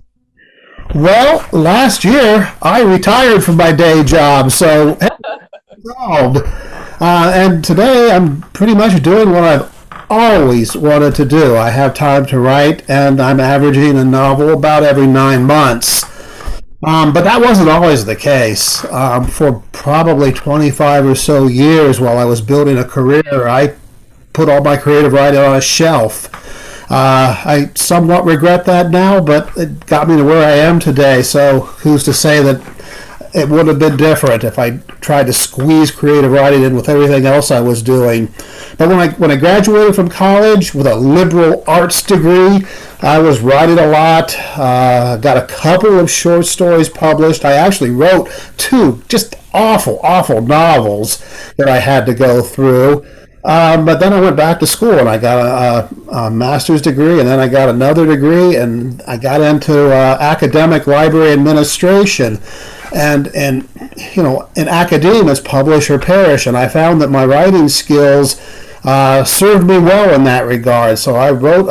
Speaker 6: Well, last year I retired from my day job, so solved. And today I'm pretty much doing what I've always wanted to do. I have time to write, and I'm averaging a novel about every 9 months. But that wasn't always the case. For probably 25 or so years while I was building a career, I put all my creative writing on a shelf. I somewhat regret that now, but it got me to where I am today. So who's to say that it would have been different if I tried to squeeze creative writing in with everything else I was doing. But when I graduated from college with a liberal arts degree, I was writing a lot. Got a couple of short stories published. I actually wrote 2 just awful novels that I had to go through. But then I went back to school and I got a master's degree, and then I got another degree, and I got into academic library administration. And in academia, it's publish or perish, and I found that my writing skills served me well in that regard. So I wrote,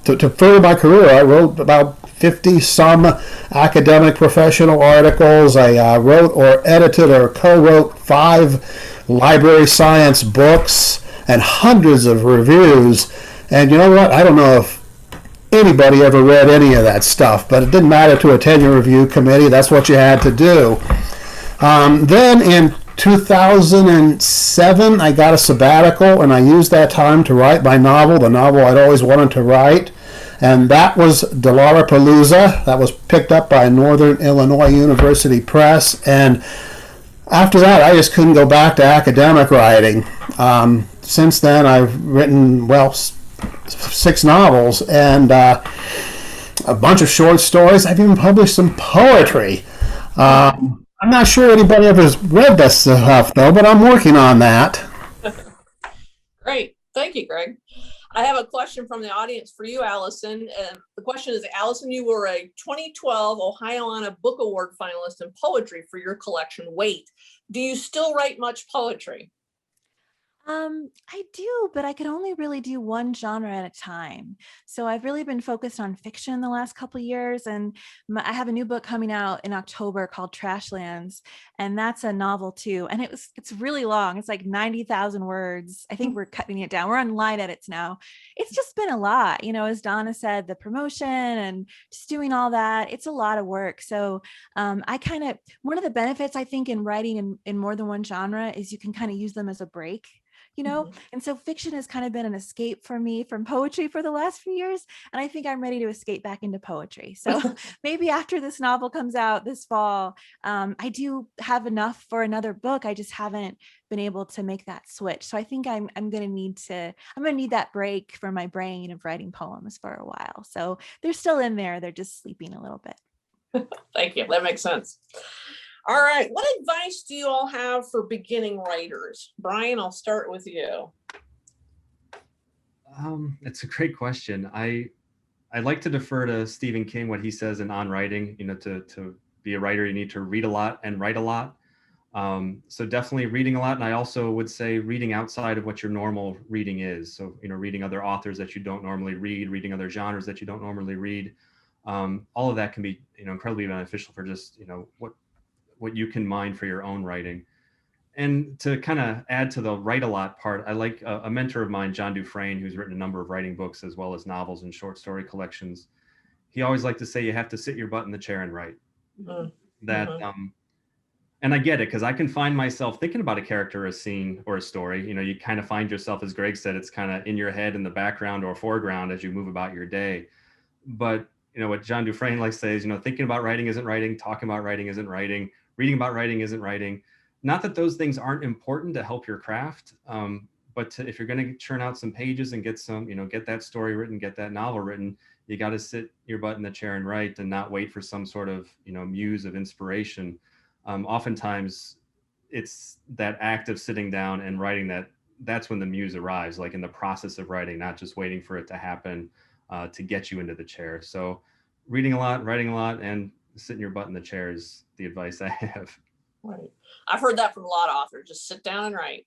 Speaker 6: to further my career, I wrote about 50-some academic professional articles. I wrote or edited or co-wrote 5 library science books and hundreds of reviews. And you know what? I don't know if anybody ever read any of that stuff, but it didn't matter to a tenure review committee. That's what you had to do. Then in 2007, I got a sabbatical, and I used that time to write my novel, the novel I'd always wanted to write. And that was Dollarapalooza. That was picked up by Northern Illinois University Press. And after that, I just couldn't go back to academic writing. Since then, I've written, 6 novels and a bunch of short stories. I've even published some poetry. I'm not sure anybody ever has read this stuff, though, but I'm working on that.
Speaker 1: Great. Thank you, Gregg. I have a question from the audience for you, Allison. The question is, Allison, you were a 2012 Ohioana Book Award finalist in poetry for your collection, Wait. Do you still write much poetry?
Speaker 5: I do, but I could only really do one genre at a time. So I've really been focused on fiction the last couple of years, and I have a new book coming out in October called Trashlands, and that's a novel too. And it's really long. It's like 90,000 words. I think we're cutting it down. We're on line edits now. It's just been a lot, as Donna said, the promotion and just doing all that. It's a lot of work. So I kind of, one of the benefits I think in writing in more than one genre is you can kind of use them as a break. And so fiction has kind of been an escape for me from poetry for the last few years. And I think I'm ready to escape back into poetry. So maybe after this novel comes out this fall, I do have enough for another book. I just haven't been able to make that switch. So I think I'm going to need that break for my brain of writing poems for a while. So they're still in there. They're just sleeping a little bit.
Speaker 1: Thank you. That makes sense. All right. What advice do you all have for beginning writers? Brian, I'll start with you.
Speaker 2: It's a great question. I like to defer to Stephen King, what he says in On Writing. To be a writer, you need to read a lot and write a lot. So definitely reading a lot. And I also would say reading outside of what your normal reading is. So, reading other authors that you don't normally read, reading other genres that you don't normally read. All of that can be, incredibly beneficial for just, what you can mine for your own writing. And to kind of add to the write a lot part, I like a mentor of mine, John Dufresne, who's written a number of writing books as well as novels and short story collections. He always liked to say, you have to sit your butt in the chair and write. And I get it, because I can find myself thinking about a character, or a scene, or a story. You kind of find yourself, as Gregg said, it's kind of in your head in the background or foreground as you move about your day. But what John Dufresne likes to say is, thinking about writing isn't writing, talking about writing isn't writing, reading about writing isn't writing. Not that those things aren't important to help your craft, but if you're going to churn out some pages and get get that story written, get that novel written, you got to sit your butt in the chair and write, and not wait for some sort of, muse of inspiration. Oftentimes it's that act of sitting down and writing that's when the muse arrives, like in the process of writing, not just waiting for it to happen to get you into the chair. So reading a lot, writing a lot, and sitting your butt in the chair is the advice I have.
Speaker 1: Right. I've heard that from a lot of authors. Just sit down and write.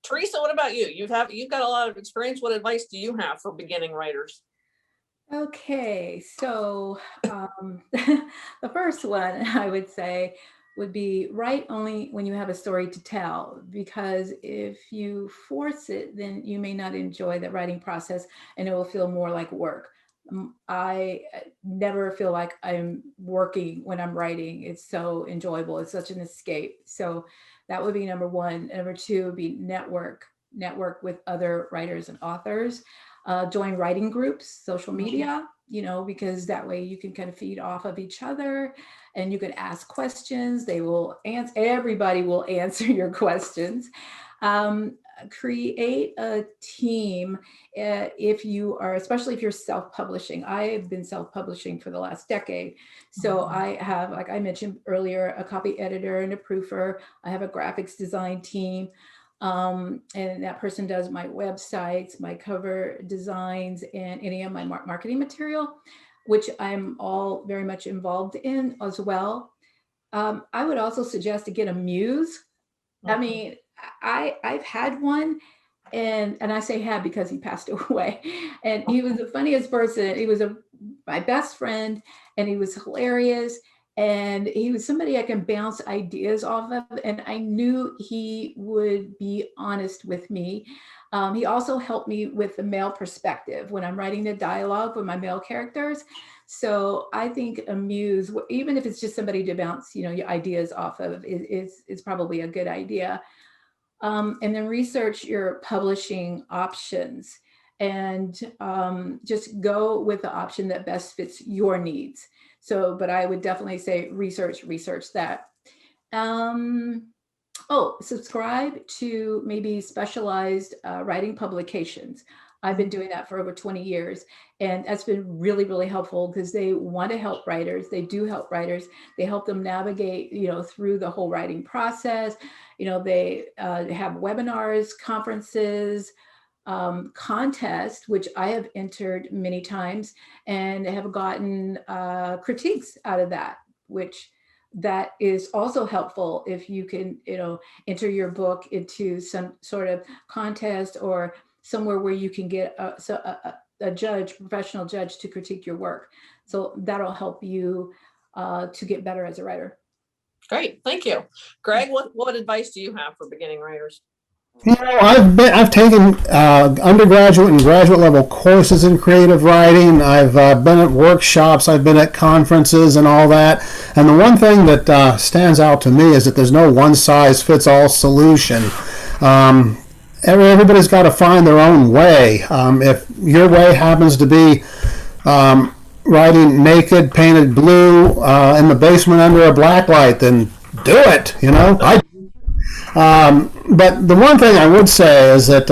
Speaker 1: Teresa, what about you? You've got a lot of experience. What advice do you have for beginning writers?
Speaker 3: Okay, so the first one I would say would be write only when you have a story to tell, because if you force it, then you may not enjoy the writing process and it will feel more like work. I never feel like I'm working when I'm writing. It's so enjoyable. It's such an escape. So that would be number one. Number two would be network with other writers and authors. Join writing groups, social media, because that way you can kind of feed off of each other and you can ask questions. They will answer, everybody will answer your questions. Create a team especially if you're self-publishing. I have been self-publishing for the last decade. So I have, like I mentioned earlier, a copy editor and a proofer. I have a graphics design team. And that person does my websites, my cover designs, and any of my marketing material, which I'm all very much involved in as well. I would also suggest to get a muse. I mean, I've had one, and I say had because he passed away, and he was the funniest person. He was my best friend, and he was hilarious. And he was somebody I can bounce ideas off of. And I knew he would be honest with me. He also helped me with the male perspective when I'm writing the dialogue with my male characters. So I think a muse, even if it's just somebody to bounce, your ideas off of, is probably a good idea. And then research your publishing options and just go with the option that best fits your needs. So, but I would definitely say research that. Subscribe to maybe specialized writing publications. I've been doing that for over 20 years, and that's been really, really helpful because they want to help writers. They do help writers. They help them navigate, through the whole writing process. They have webinars, conferences, contest, which I have entered many times and have gotten critiques out of that, which that is also helpful if you can, enter your book into some sort of contest or somewhere where you can get a judge, professional judge, to critique your work. So that'll help you to get better as a writer.
Speaker 1: Great, thank you. Gregg, what advice do you have for beginning writers?
Speaker 6: I've taken undergraduate and graduate level courses in creative writing. I've been at workshops. I've been at conferences and all that. And the one thing that stands out to me is that there's no one size fits all solution. Everybody's got to find their own way. If your way happens to be writing naked, painted blue in the basement under a black light, then do it. But the one thing I would say is that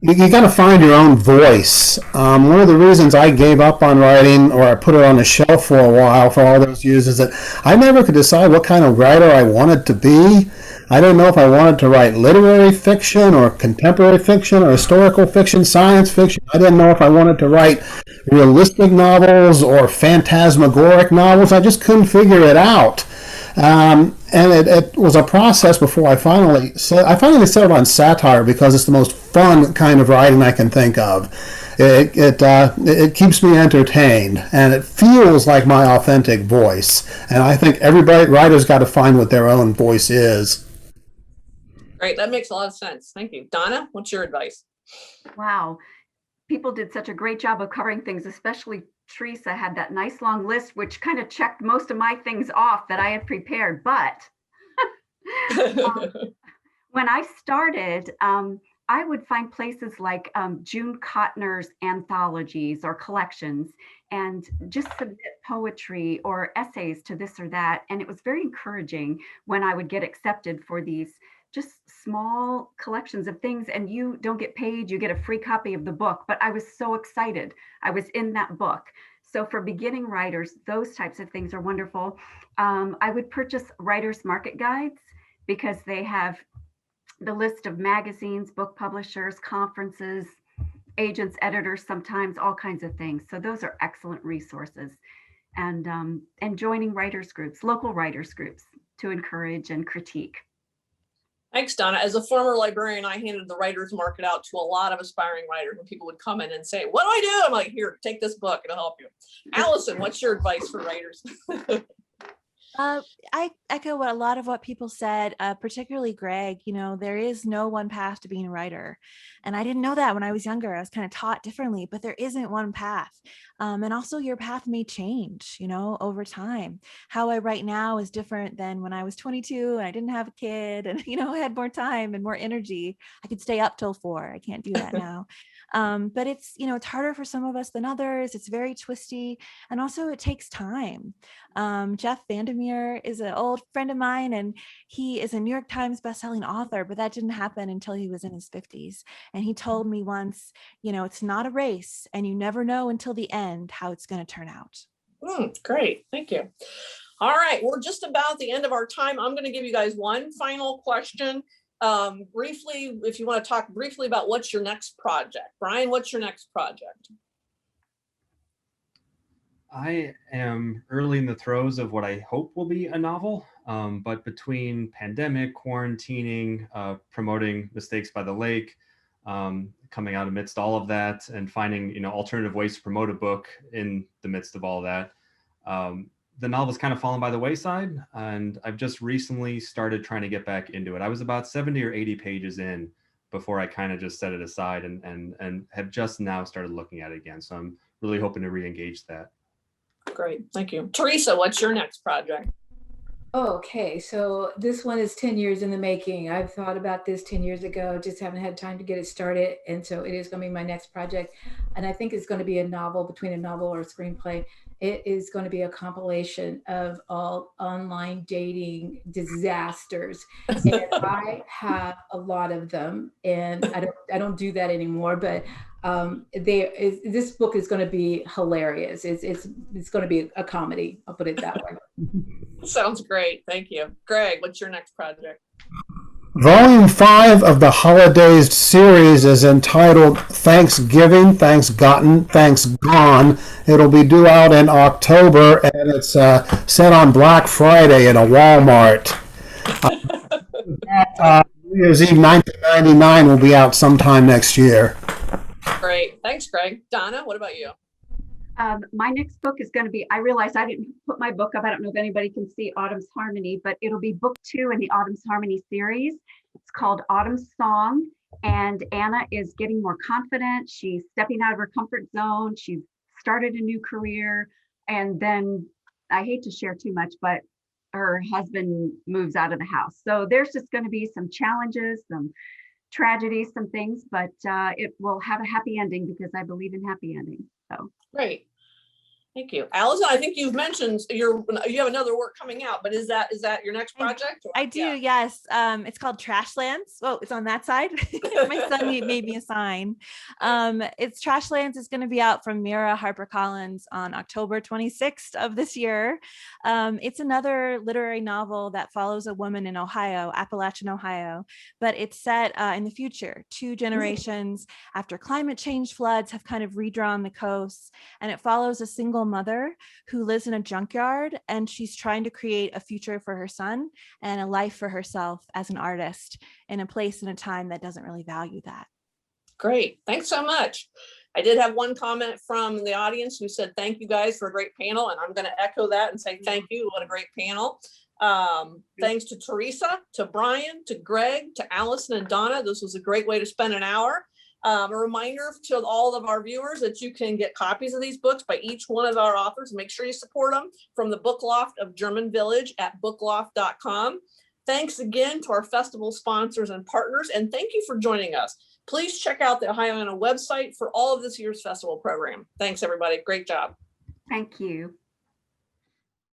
Speaker 6: you got to find your own voice. One of the reasons I gave up on writing, or I put it on the shelf for a while for all those years, is that I never could decide what kind of writer I wanted to be. I didn't know if I wanted to write literary fiction or contemporary fiction or historical fiction, science fiction. I didn't know if I wanted to write realistic novels or phantasmagoric novels. I just couldn't figure it out. And it was a process before I finally settled on satire, because it's the most fun kind of writing I can think of. It keeps me entertained, and it feels like my authentic voice. And I think writer's got to find what their own voice is.
Speaker 1: Great, that makes a lot of sense. Thank you. Donna, what's your advice?
Speaker 4: Wow. People did such a great job of covering things, especially Teresa had that nice long list, which kind of checked most of my things off that I had prepared. But when I started, I would find places like June Kotner's anthologies or collections and just submit poetry or essays to this or that. And it was very encouraging when I would get accepted for these just small collections of things, and you don't get paid, you get a free copy of the book. But I was so excited. I was in that book. So for beginning writers, those types of things are wonderful. I would purchase writers' market guides because they have the list of magazines, book publishers, conferences, agents, editors, sometimes all kinds of things. So those are excellent resources. And joining writers groups, local writers groups, to encourage and critique.
Speaker 1: Thanks, Donna. As a former librarian, I handed the writer's market out to a lot of aspiring writers, and people would come in and say, what do I do? I'm like, here, take this book, it'll help you. Allison, what's your advice for writers?
Speaker 5: I echo a lot of what people said, particularly Gregg. There is no one path to being a writer. And I didn't know that when I was younger. I was kind of taught differently, but there isn't one path. And also your path may change, over time. How I write now is different than when I was 22 and I didn't have a kid and, I had more time and more energy. I could stay up till 4. I can't do that now. But it's harder for some of us than others. It's very twisty. And also it takes time. Jeff Vandermeer is an old friend of mine, and he is a New York Times bestselling author, but that didn't happen until he was in his 50s. And he told me once, it's not a race, and you never know until the end how it's going to turn out.
Speaker 1: Great. Thank you. All right. We're just about at the end of our time. I'm going to give you guys one final question. Briefly, if you want to talk briefly about what's your next project. Brian, what's your next project?
Speaker 2: I am early in the throes of what I hope will be a novel, but between pandemic, quarantining, promoting Mistakes by the Lake, coming out amidst all of that, and finding alternative ways to promote a book in the midst of all that, the novel's kind of fallen by the wayside, and I've just recently started trying to get back into it. I was about 70 or 80 pages in before I kind of just set it aside and have just now started looking at it again. So I'm really hoping to re-engage that.
Speaker 1: Great, thank you. Teresa, what's your next project?
Speaker 3: Okay, so this one is 10 years in the making. I've thought about this 10 years ago, just haven't had time to get it started. And so it is going to be my next project. And I think it's going to be a novel, between a novel or a screenplay. It is going to be a compilation of all online dating disasters. And I have a lot of them, and I don't do that anymore, but this book is going to be hilarious. It's going to be a comedy. I'll put it that way.
Speaker 1: Sounds great. Thank you. Gregg, what's your next project?
Speaker 6: Volume 5 of the Holidays series is entitled Thanksgiving, Thanks Gotten, Thanks Gone. It'll be due out in October, and it's set on Black Friday in a Walmart. New Year's Eve 1999 will be out sometime next year.
Speaker 1: Great. Thanks, Gregg. Donna, what about you?
Speaker 4: My next book is going to be, I realized I didn't put my book up. I don't know if anybody can see Autumn's Harmony, but it'll be book 2 in the Autumn's Harmony series. It's called Autumn's Song, and Anna is getting more confident. She's stepping out of her comfort zone. She's started a new career, and then I hate to share too much, but her husband moves out of the house. So there's just going to be some challenges, some tragedies, some things, but it will have a happy ending because I believe in happy endings. So
Speaker 1: Great. Thank you. Allison, I think you've mentioned you have another work coming out, but is that your next project?
Speaker 5: I do, yes. It's called Trashlands. Oh, it's on that side. My son made me a sign. It's Trashlands is going to be out from Mira HarperCollins on October 26th of this year. It's another literary novel that follows a woman in Ohio, Appalachian, Ohio, but it's set in the future, 2 generations after climate change floods have kind of redrawn the coast, and it follows a single mother who lives in a junkyard, and she's trying to create a future for her son and a life for herself as an artist in a place and a time that doesn't really value that.
Speaker 1: Great. Thanks so much. I did have one comment from the audience who said, thank you guys for a great panel. And I'm going to echo that and say, thank you. What a great panel. Thanks to Teresa, to Brian, to Gregg, to Allison and Donna. This was a great way to spend an hour. A reminder to all of our viewers that you can get copies of these books by each one of our authors. Make sure you support them from the Book Loft of German Village at bookloft.com. Thanks again to our festival sponsors and partners, and thank you for joining us. Please check out the Ohioana website for all of this year's festival program. Thanks, everybody. Great job.
Speaker 4: thank you.